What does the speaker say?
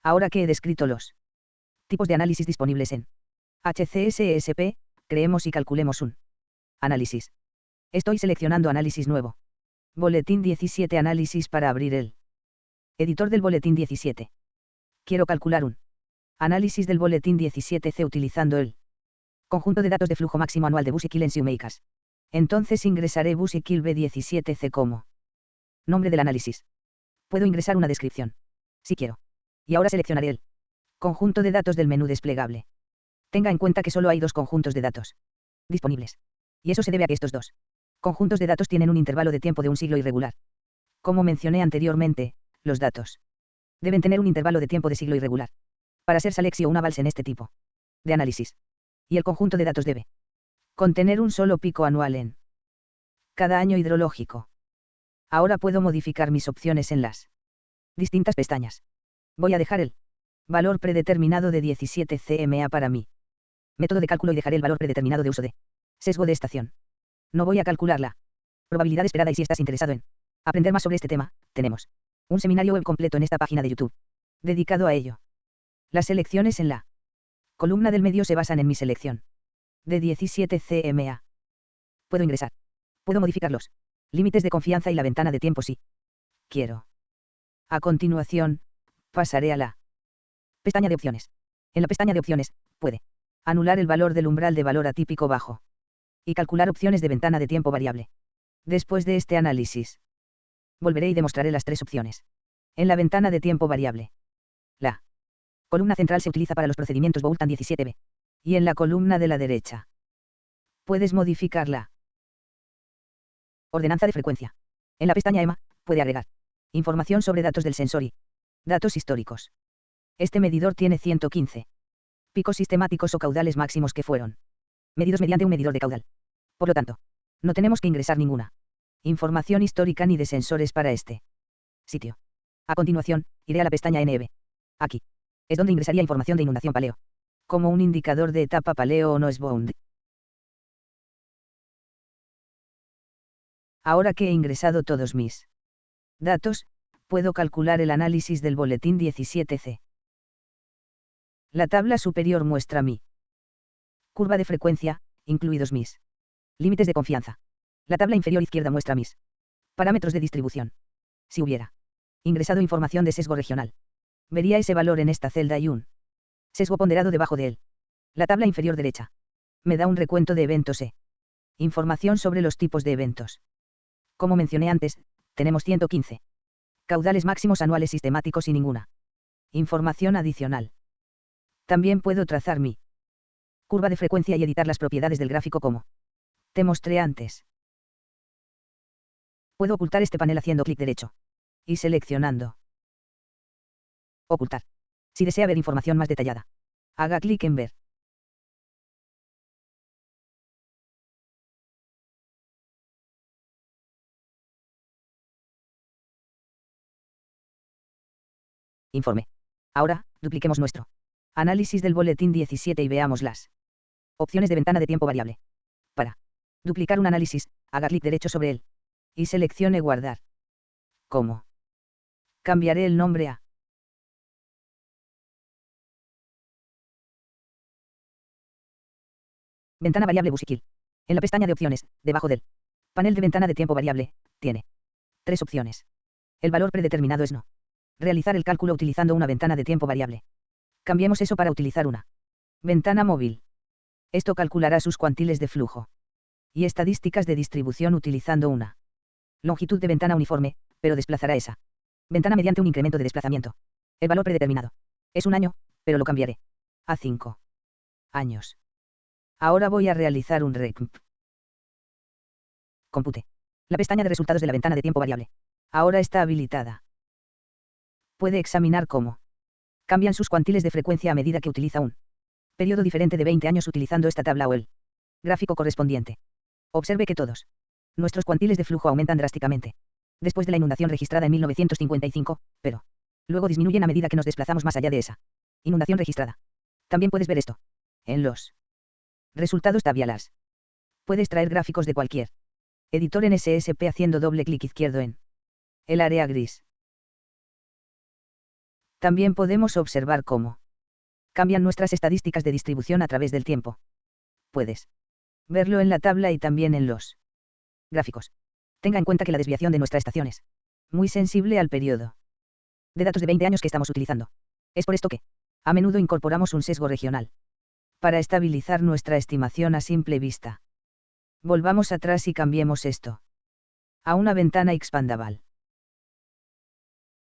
Ahora que he descrito los tipos de análisis disponibles en HCSESP, creemos y calculemos un análisis. Estoy seleccionando análisis nuevo. Boletín 17 análisis para abrir el editor del boletín 17. Quiero calcular un análisis del boletín 17C utilizando el conjunto de datos de flujo máximo anual de Busykill en SiewMakers. Entonces ingresaré Busykill B17C como nombre del análisis. Puedo ingresar una descripción, si quiero. Y ahora seleccionaré el conjunto de datos del menú desplegable. Tenga en cuenta que solo hay dos conjuntos de datos disponibles. Y eso se debe a que estos dos conjuntos de datos tienen un intervalo de tiempo de un siglo irregular. Como mencioné anteriormente, los datos deben tener un intervalo de tiempo de siglo irregular para ser Salexi o una Vals en este tipo de análisis. Y el conjunto de datos debe contener un solo pico anual en cada año hidrológico. Ahora puedo modificar mis opciones en las distintas pestañas. Voy a dejar el valor predeterminado de 17 CMA para mí método de cálculo y dejaré el valor predeterminado de uso de sesgo de estación. No voy a calcular la probabilidad esperada y si estás interesado en aprender más sobre este tema, tenemos un seminario web completo en esta página de YouTube dedicado a ello. Las selecciones en la columna del medio se basan en mi selección de 17 CMA. Puedo ingresar. Puedo modificar los límites de confianza y la ventana de tiempo si quiero. A continuación, pasaré a la pestaña de opciones. En la pestaña de opciones, puede anular el valor del umbral de valor atípico bajo y calcular opciones de ventana de tiempo variable. Después de este análisis, volveré y demostraré las tres opciones. En la ventana de tiempo variable, la columna central se utiliza para los procedimientos Boulton 17b. Y en la columna de la derecha, puedes modificar la ordenanza de frecuencia. En la pestaña EMA, puede agregar información sobre datos del sensor y datos históricos. Este medidor tiene 115 picos sistemáticos o caudales máximos que fueron medidos mediante un medidor de caudal. Por lo tanto, no tenemos que ingresar ninguna información histórica ni de sensores para este sitio. A continuación, iré a la pestaña NEB. Aquí es donde ingresaría información de inundación paleo, como un indicador de etapa paleo o Nosebound. Ahora que he ingresado todos mis datos, puedo calcular el análisis del boletín 17C. La tabla superior muestra mi curva de frecuencia, incluidos mis límites de confianza. La tabla inferior izquierda muestra mis parámetros de distribución. Si hubiera ingresado información de sesgo regional, vería ese valor en esta celda y un sesgo ponderado debajo de él. La tabla inferior derecha me da un recuento de eventos e información sobre los tipos de eventos. Como mencioné antes, tenemos 115 caudales máximos anuales sistemáticos y ninguna información adicional. También puedo trazar mi curva de frecuencia y editar las propiedades del gráfico como te mostré antes. Puedo ocultar este panel haciendo clic derecho y seleccionando ocultar. Si desea ver información más detallada, haga clic en ver. Informe. Ahora, dupliquemos nuestro análisis del boletín 17 y veamos las opciones de ventana de tiempo variable. Para duplicar un análisis, haga clic derecho sobre él y seleccione guardar. ¿Cómo? Cambiaré el nombre a ventana variable Busykill. En la pestaña de opciones, debajo del panel de ventana de tiempo variable, tiene tres opciones. El valor predeterminado es no. Realizar el cálculo utilizando una ventana de tiempo variable. Cambiemos eso para utilizar una ventana móvil. Esto calculará sus cuantiles de flujo y estadísticas de distribución utilizando una longitud de ventana uniforme, pero desplazará esa ventana mediante un incremento de desplazamiento. El valor predeterminado es un año, pero lo cambiaré a 5 años. Ahora voy a realizar un recmp. Compute. La pestaña de resultados de la ventana de tiempo variable ahora está habilitada. Puede examinar cómo cambian sus cuantiles de frecuencia a medida que utiliza un periodo diferente de 20 años utilizando esta tabla o el gráfico correspondiente. Observe que todos nuestros cuantiles de flujo aumentan drásticamente después de la inundación registrada en 1955, pero luego disminuyen a medida que nos desplazamos más allá de esa inundación registrada. También puedes ver esto en los resultados tabulas. Puedes traer gráficos de cualquier editor en SSP haciendo doble clic izquierdo en el área gris. También podemos observar cómo cambian nuestras estadísticas de distribución a través del tiempo. Puedes verlo en la tabla y también en los gráficos. Tenga en cuenta que la desviación de nuestra estación es muy sensible al periodo de datos de 20 años que estamos utilizando. Es por esto que, a menudo incorporamos un sesgo regional para estabilizar nuestra estimación a simple vista. Volvamos atrás y cambiemos esto a una ventana expandable.